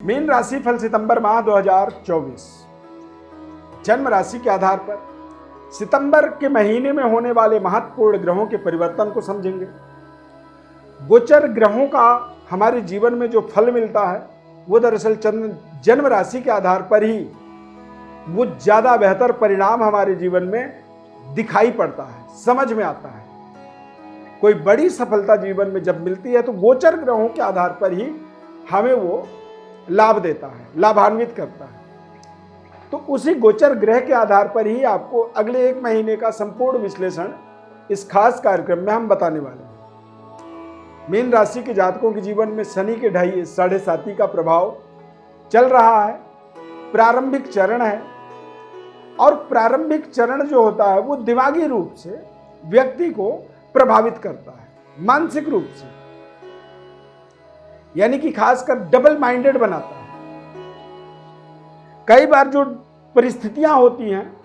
Mean राशि फल सितंबर माह 2024 जन्म राशि के आधार पर सितंबर के महीने में होने वाले महत्वपूर्ण ग्रहों के परिवर्तन को समझेंगे। गोचर ग्रहों का हमारे जीवन में जो फल मिलता है वो दरअसल जन्म राशि के आधार पर ही वो ज्यादा बेहतर परिणाम हमारे जीवन में दिखाई पड़ता है, समझ में आता है। कोई बड़ी सफलता जीवन में जब मिलती है तो गोचर ग्रहों के आधार पर ही हमें वो लाभ देता है, लाभान्वित करता है। तो उसी गोचर ग्रह के आधार पर ही आपको अगले एक महीने का संपूर्ण विश्लेषण इस खास कार्यक्रम में हम बताने वाले हैं। मीन राशि के जातकों के जीवन में शनि के ढाई 7.5 का प्रभाव चल रहा है। प्रारंभिक चरण है और प्रारंभिक चरण जो होता है वो दिमागी रूप से व्यक्ति को प्रभावित करता है, मानसिक रूप से, यानी कि खासकर डबल माइंडेड बनाता है। कई बार जो परिस्थितियां होती हैं,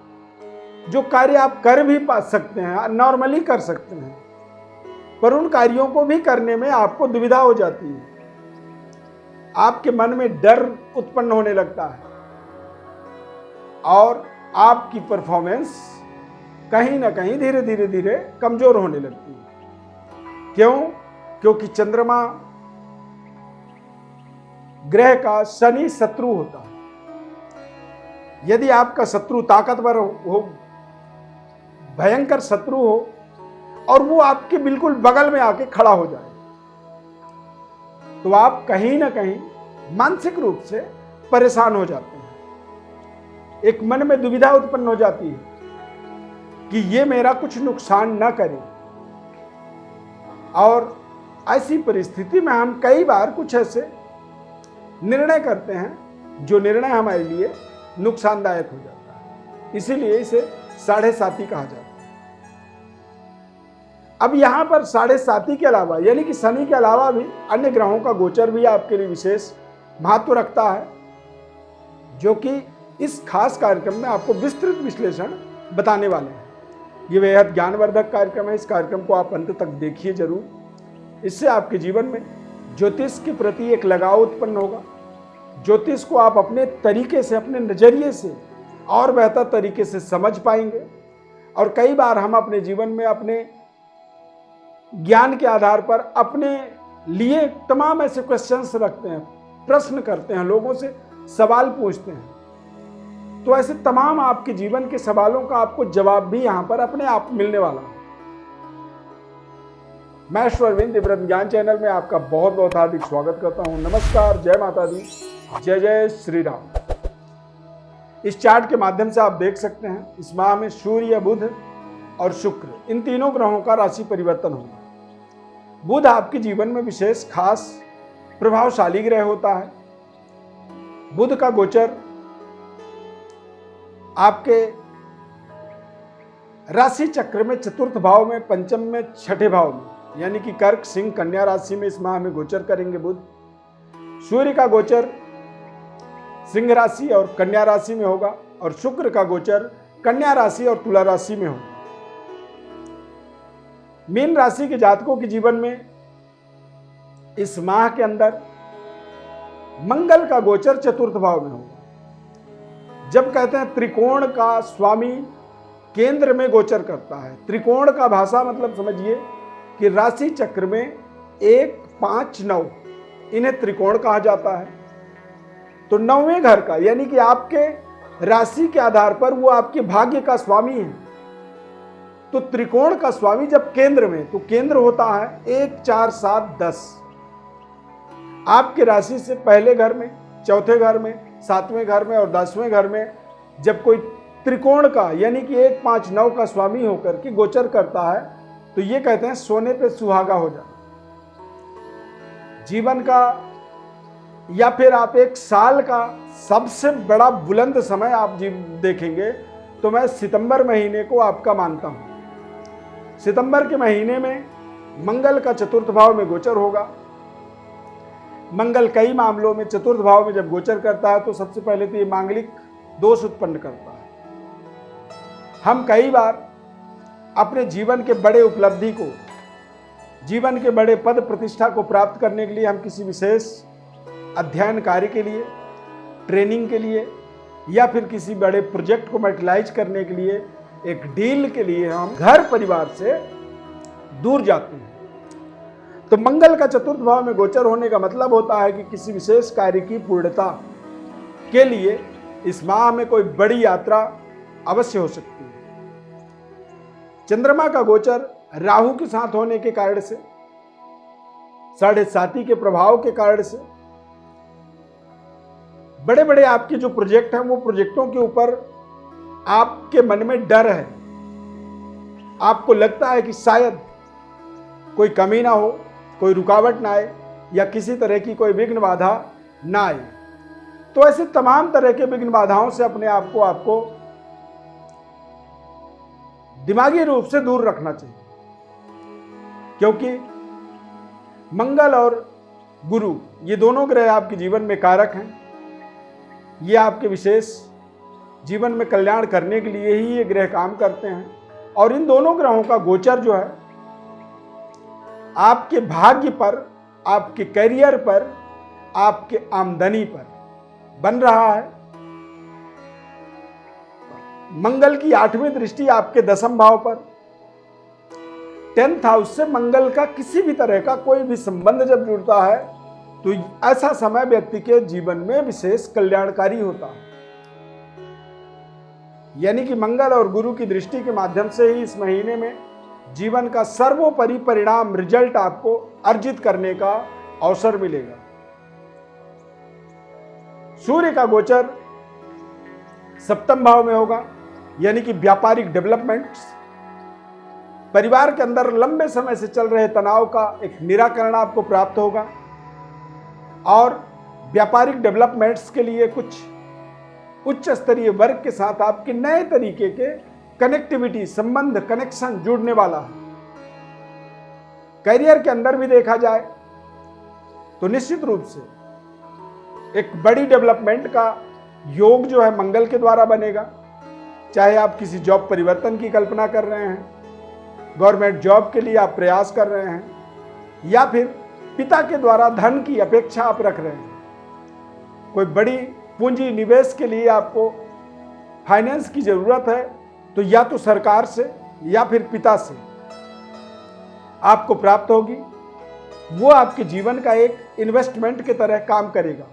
जो कार्य आप कर भी पा सकते हैं, नॉर्मली कर सकते हैं, पर उन कार्यों को भी करने में आपको दुविधा हो जाती है। आपके मन में डर उत्पन्न होने लगता है और आपकी परफॉर्मेंस कहीं ना कहीं धीरे धीरे कमजोर होने लगती है। क्यों? क्योंकि चंद्रमा ग्रह का शनि शत्रु होता है। यदि आपका शत्रु ताकतवर हो, भयंकर शत्रु हो और वो आपके बिल्कुल बगल में आके खड़ा हो जाए तो आप कहीं ना कहीं मानसिक रूप से परेशान हो जाते हैं। एक मन में दुविधा उत्पन्न हो जाती है कि ये मेरा कुछ नुकसान ना करे। और ऐसी परिस्थिति में हम कई बार कुछ ऐसे निर्णय करते हैं जो निर्णय हमारे लिए नुकसानदायक हो जाता है। इसीलिए इसे 7.5 कहा जाता है। अब यहां पर 7.5 के अलावा यानी कि शनि के अलावा भी अन्य ग्रहों का गोचर भी आपके लिए विशेष महत्व रखता है, जो कि इस खास कार्यक्रम में आपको विस्तृत विश्लेषण बताने वाले हैं। ये बेहद ज्ञानवर्धक कार्यक्रम है। इस कार्यक्रम को आप अंत तक देखिए जरूर। इससे आपके जीवन में ज्योतिष के प्रति एक लगाव उत्पन्न होगा। ज्योतिष को आप अपने तरीके से, अपने नजरिए से और बेहतर तरीके से समझ पाएंगे। और कई बार हम अपने जीवन में अपने ज्ञान के आधार पर अपने लिए तमाम ऐसे क्वेश्चंस रखते हैं, प्रश्न करते हैं, लोगों से सवाल पूछते हैं। तो ऐसे तमाम आपके जीवन के सवालों का आपको जवाब भी यहां पर अपने आप मिलने वाला है। मैं अरविंद दिव्य ज्ञान चैनल में आपका बहुत बहुत हार्दिक स्वागत करता हूं। नमस्कार, जय माता दी, जय जय श्री राम। इस चार्ट के माध्यम से आप देख सकते हैं इस माह में सूर्य, बुध और शुक्र, इन तीनों ग्रहों का राशि परिवर्तन होगा। बुध आपके जीवन में विशेष खास प्रभावशाली ग्रह होता है। बुध का गोचर आपके राशि चक्र में चतुर्थ भाव में, पंचम में, छठे भाव में, यानी कि कर्क, सिंह, कन्या राशि में इस माह में गोचर करेंगे बुध। सूर्य का गोचर सिंह राशि और कन्या राशि में होगा और शुक्र का गोचर कन्या राशि और तुला राशि में होगा। मीन राशि के जातकों के जीवन में इस माह के अंदर मंगल का गोचर चतुर्थ भाव में होगा। जब कहते हैं त्रिकोण का स्वामी केंद्र में गोचर करता है, त्रिकोण का भाषा मतलब समझिए कि राशि चक्र में 1, 5, 9 इन्हें त्रिकोण कहा जाता है। तो 9वें घर का यानी कि आपके राशि के आधार पर वो आपके भाग्य का स्वामी है। तो त्रिकोण का स्वामी जब केंद्र में, तो केंद्र होता है 1, 4, 7, 10। आपके राशि से पहले घर में, चौथे घर में, 7वें घर में और 10वें घर में जब कोई त्रिकोण का यानी कि 1, 5, 9 का स्वामी होकर के गोचर करता है तो ये कहते हैं सोने पे सुहागा हो जाए। जीवन का या फिर आप एक साल का सबसे बड़ा बुलंद समय आप देखेंगे तो मैं सितंबर महीने को आपका मानता हूं। सितंबर के महीने में मंगल का चतुर्थ भाव में गोचर होगा। मंगल कई मामलों में चतुर्थ भाव में जब गोचर करता है तो सबसे पहले तो ये मांगलिक दोष उत्पन्न करता है। हम कई बार अपने जीवन के बड़े उपलब्धि को, जीवन के बड़े पद प्रतिष्ठा को प्राप्त करने के लिए हम किसी विशेष अध्ययन कार्य के लिए, ट्रेनिंग के लिए या फिर किसी बड़े प्रोजेक्ट को मैटेरियलाइज करने के लिए, एक डील के लिए हम घर परिवार से दूर जाते हैं। तो मंगल का चतुर्थ भाव में गोचर होने का मतलब होता है कि किसी विशेष कार्य की पूर्णता के लिए इस माह में कोई बड़ी यात्रा अवश्य हो सकती है। चंद्रमा का गोचर राहु के साथ होने के कारण से, 7.5 के प्रभाव के कारण से बड़े बड़े आपके जो प्रोजेक्ट हैं वो प्रोजेक्टों के ऊपर आपके मन में डर है। आपको लगता है कि शायद कोई कमी ना हो, कोई रुकावट ना आए या किसी तरह की कोई विघ्न बाधा ना आए। तो ऐसे तमाम तरह के विघ्न बाधाओं से अपने आप को आपको दिमागी रूप से दूर रखना चाहिए, क्योंकि मंगल और गुरु ये दोनों ग्रह आपके जीवन में कारक हैं। ये आपके विशेष जीवन में कल्याण करने के लिए ही ये ग्रह काम करते हैं। और इन दोनों ग्रहों का गोचर जो है आपके भाग्य पर, आपके करियर पर, आपके आमदनी पर बन रहा है। मंगल की 8वीं दृष्टि आपके 10वें भाव पर, 10th हाउस से मंगल का किसी भी तरह का कोई भी संबंध जब जुड़ता है तो ऐसा समय व्यक्ति के जीवन में विशेष कल्याणकारी होता है। यानी कि मंगल और गुरु की दृष्टि के माध्यम से ही इस महीने में जीवन का सर्वोपरि परिणाम, रिजल्ट आपको अर्जित करने का अवसर मिलेगा। सूर्य का गोचर 7वें भाव में होगा, यानी कि व्यापारिक डेवलपमेंट्स, परिवार के अंदर लंबे समय से चल रहे तनाव का एक निराकरण आपको प्राप्त होगा और व्यापारिक डेवलपमेंट्स के लिए कुछ उच्च स्तरीय वर्ग के साथ आपके नए तरीके के कनेक्टिविटी, संबंध, कनेक्शन जुड़ने वाला है। करियर के अंदर भी देखा जाए तो निश्चित रूप से एक बड़ी डेवलपमेंट का योग जो है मंगल के द्वारा बनेगा। चाहे आप किसी जॉब परिवर्तन की कल्पना कर रहे हैं, गवर्नमेंट जॉब के लिए आप प्रयास कर रहे हैं, या फिर पिता के द्वारा धन की अपेक्षा आप रख रहे हैं, कोई बड़ी पूंजी निवेश के लिए आपको फाइनेंस की जरूरत है, तो या तो सरकार से या फिर पिता से आपको प्राप्त होगी। वो आपके जीवन का एक इन्वेस्टमेंट की तरह काम करेगा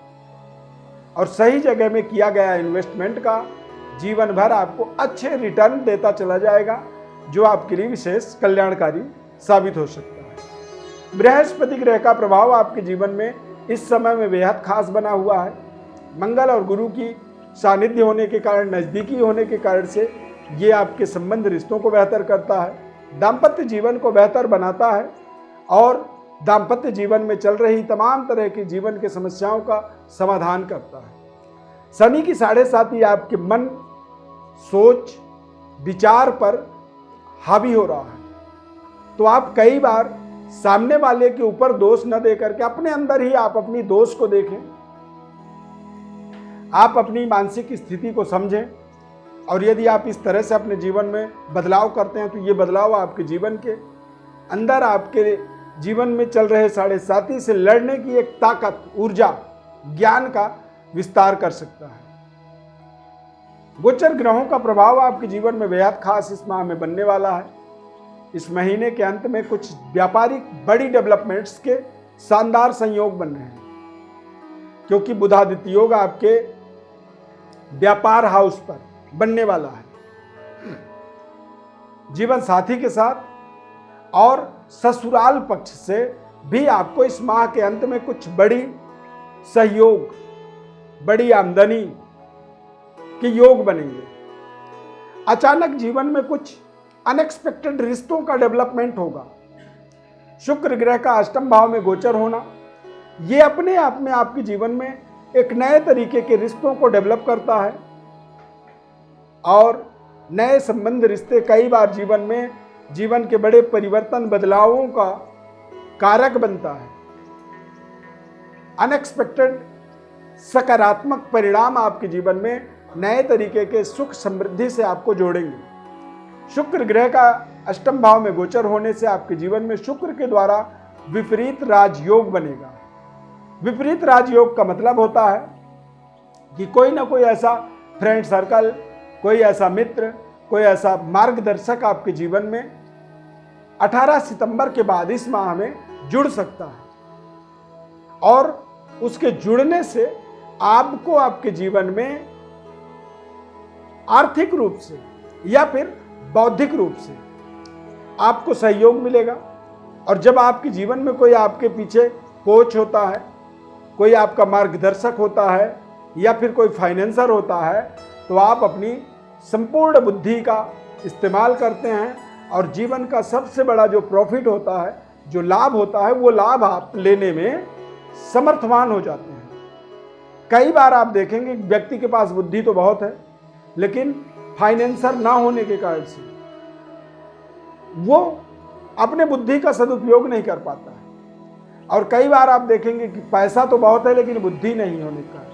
और सही जगह में किया गया इन्वेस्टमेंट का जीवन भर आपको अच्छे रिटर्न देता चला जाएगा, जो आपके लिए विशेष कल्याणकारी साबित हो सकता है। बृहस्पति ग्रह का प्रभाव आपके जीवन में इस समय में बेहद खास बना हुआ है। मंगल और गुरु की सानिध्य होने के कारण, नजदीकी होने के कारण से ये आपके संबंध, रिश्तों को बेहतर करता है, दाम्पत्य जीवन को बेहतर बनाता है और दाम्पत्य जीवन में चल रही तमाम तरह की जीवन की समस्याओं का समाधान करता है। शनि की 7.5 आपके मन, सोच, विचार पर हावी हो रहा है, तो आप कई बार सामने वाले के ऊपर दोष न देकर के अपने अंदर ही आप अपनी दोष को देखें, आप अपनी मानसिक स्थिति को समझें और यदि आप इस तरह से अपने जीवन में बदलाव करते हैं तो ये बदलाव आपके जीवन के अंदर, आपके जीवन में चल रहे 7.5 से लड़ने की एक ताकत, ऊर्जा, ज्ञान का विस्तार कर सकता है। गोचर ग्रहों का प्रभाव आपके जीवन में बेहद खास इस माह में बनने वाला है। इस महीने के अंत में कुछ व्यापारिक बड़ी डेवलपमेंट्स के शानदार संयोग बन रहे हैं, क्योंकि बुधादित्य योग आपके व्यापार हाउस पर बनने वाला है। जीवन साथी के साथ और ससुराल पक्ष से भी आपको इस माह के अंत में कुछ बड़ी सहयोग, बड़ी आमदनी के योग बनेंगे। अचानक जीवन में कुछ अनएक्सपेक्टेड रिश्तों का डेवलपमेंट होगा। शुक्र ग्रह का 8वें भाव में गोचर होना, ये अपने आप में आपके जीवन में एक नए तरीके के रिश्तों को डेवलप करता है और नए संबंध, रिश्ते कई बार जीवन में जीवन के बड़े परिवर्तन, बदलावों का कारक बनता है। अनएक्सपेक्टेड सकारात्मक परिणाम आपके जीवन में नए तरीके के सुख समृद्धि से आपको जोड़ेंगे। शुक्र ग्रह का 8वें भाव में गोचर होने से आपके जीवन में शुक्र के द्वारा विपरीत राजयोग बनेगा। विपरीत राजयोग का मतलब होता है कि कोई ना कोई ऐसा फ्रेंड सर्कल, कोई ऐसा मित्र, कोई ऐसा मार्गदर्शक आपके जीवन में 18 सितंबर के बाद इस माह में जुड़ सकता है और उसके जुड़ने से आपको आपके जीवन में आर्थिक रूप से या फिर बौद्धिक रूप से आपको सहयोग मिलेगा। और जब आपके जीवन में कोई आपके पीछे कोच होता है, कोई आपका मार्गदर्शक होता है या फिर कोई फाइनेंसर होता है, तो आप अपनी संपूर्ण बुद्धि का इस्तेमाल करते हैं और जीवन का सबसे बड़ा जो प्रॉफिट होता है, जो लाभ होता है, वो लाभ आप लेने में समर्थवान हो जाते हैं। कई बार आप देखेंगे व्यक्ति के पास बुद्धि तो बहुत है, लेकिन फाइनेंसर ना होने के कारण से वो अपने बुद्धि का सदुपयोग नहीं कर पाता है। और कई बार आप देखेंगे कि पैसा तो बहुत है लेकिन बुद्धि नहीं होने का।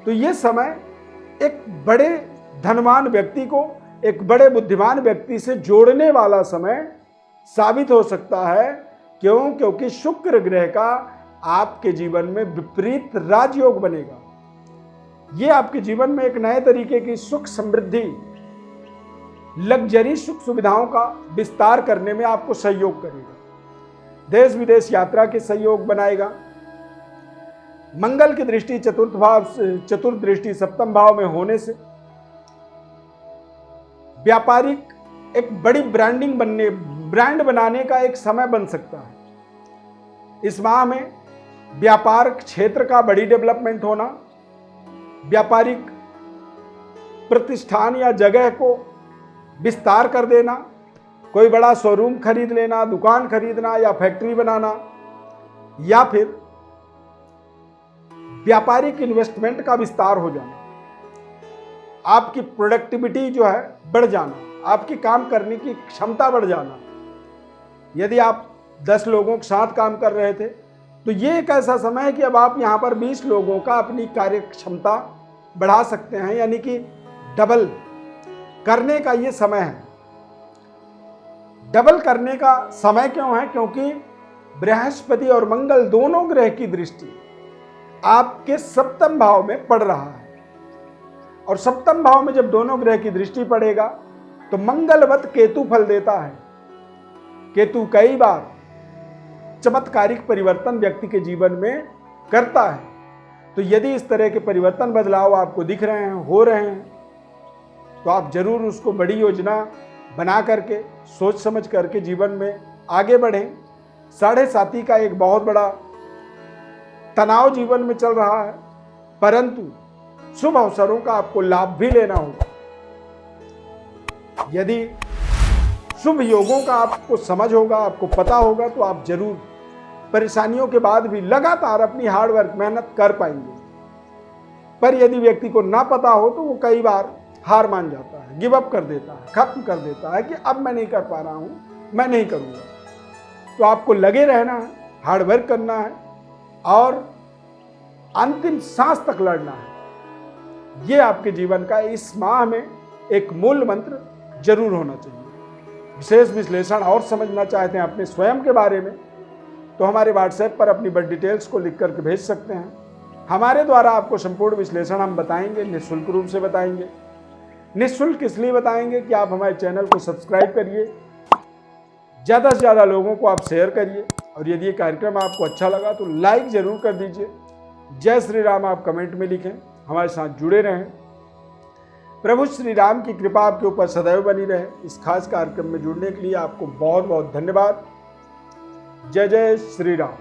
तो ये समय एक बड़े धनवान व्यक्ति को एक बड़े बुद्धिमान व्यक्ति से जोड़ने वाला समय साबित हो सकता है। क्यों? क्योंकि शुक्र ग्रह का आपके जीवन में विपरीत राजयोग बनेगा। ये आपके जीवन में एक नए तरीके की सुख समृद्धि, लग्जरी सुख सुविधाओं का विस्तार करने में आपको सहयोग करेगा। देश विदेश यात्रा के सहयोग बनाएगा। मंगल की दृष्टि चतुर्थ दृष्टि सप्तम भाव में होने से व्यापारिक एक बड़ी ब्रांड बनाने का एक समय बन सकता है। इस माह में व्यापार क्षेत्र का बड़ी डेवलपमेंट होना, व्यापारिक प्रतिष्ठान या जगह को विस्तार कर देना, कोई बड़ा शोरूम खरीद लेना, दुकान खरीदना या फैक्ट्री बनाना, या फिर व्यापारिक इन्वेस्टमेंट का विस्तार हो जाना, आपकी प्रोडक्टिविटी जो है बढ़ जाना, आपकी काम करने की क्षमता बढ़ जाना। यदि आप 10 लोगों के साथ काम कर रहे थे तो ये एक ऐसा समय है कि अब आप यहाँ पर 20 लोगों का अपनी कार्य क्षमता बढ़ा सकते हैं, यानी कि डबल करने का ये समय है। डबल करने का समय क्यों है? क्योंकि बृहस्पति और मंगल दोनों ग्रह की दृष्टि आपके सप्तम भाव में पड़ रहा है। और सप्तम भाव में जब दोनों ग्रह की दृष्टि पड़ेगा तो मंगलवत केतु फल देता है। केतु कई बार चमत्कारिक परिवर्तन व्यक्ति के जीवन में करता है। तो यदि इस तरह के परिवर्तन बदलाव आपको दिख रहे हैं, हो रहे हैं, तो आप जरूर उसको बड़ी योजना बना करके, सोच समझ करके जीवन में आगे बढ़ें। 7.5 का एक बहुत बड़ा तनाव जीवन में चल रहा है, परंतु शुभ अवसरों का आपको लाभ भी लेना होगा। यदि शुभ योगों का आपको समझ होगा, आपको पता होगा, तो आप जरूर परेशानियों के बाद भी लगातार अपनी हार्डवर्क मेहनत कर पाएंगे। पर यदि व्यक्ति को ना पता हो तो वो कई बार हार मान जाता है, गिव अप कर देता है, खत्म कर देता है कि अब मैं नहीं कर पा रहा हूं, मैं नहीं करूंगा। तो आपको लगे रहना है, हार्डवर्क करना है और अंतिम सांस तक लड़ना है। ये आपके जीवन का इस माह में एक मूल मंत्र जरूर होना चाहिए। विशेष विश्लेषण और समझना चाहते हैं अपने स्वयं के बारे में, तो हमारे व्हाट्सएप पर अपनी बर्थ डिटेल्स को लिख करके भेज सकते हैं। हमारे द्वारा आपको संपूर्ण विश्लेषण हम बताएंगे, निःशुल्क रूप से बताएंगे। निःशुल्क इसलिए बताएंगे कि आप हमारे चैनल को सब्सक्राइब करिए, ज़्यादा से ज़्यादा लोगों को आप शेयर करिए, और यदि ये कार्यक्रम आपको अच्छा लगा तो लाइक ज़रूर कर दीजिए। जय श्री राम आप कमेंट में लिखें, हमारे साथ जुड़े रहें। प्रभु श्री राम की कृपा आपके ऊपर सदैव बनी रहे। इस खास कार्यक्रम में जुड़ने के लिए आपको बहुत बहुत धन्यवाद। जय जय श्री राम।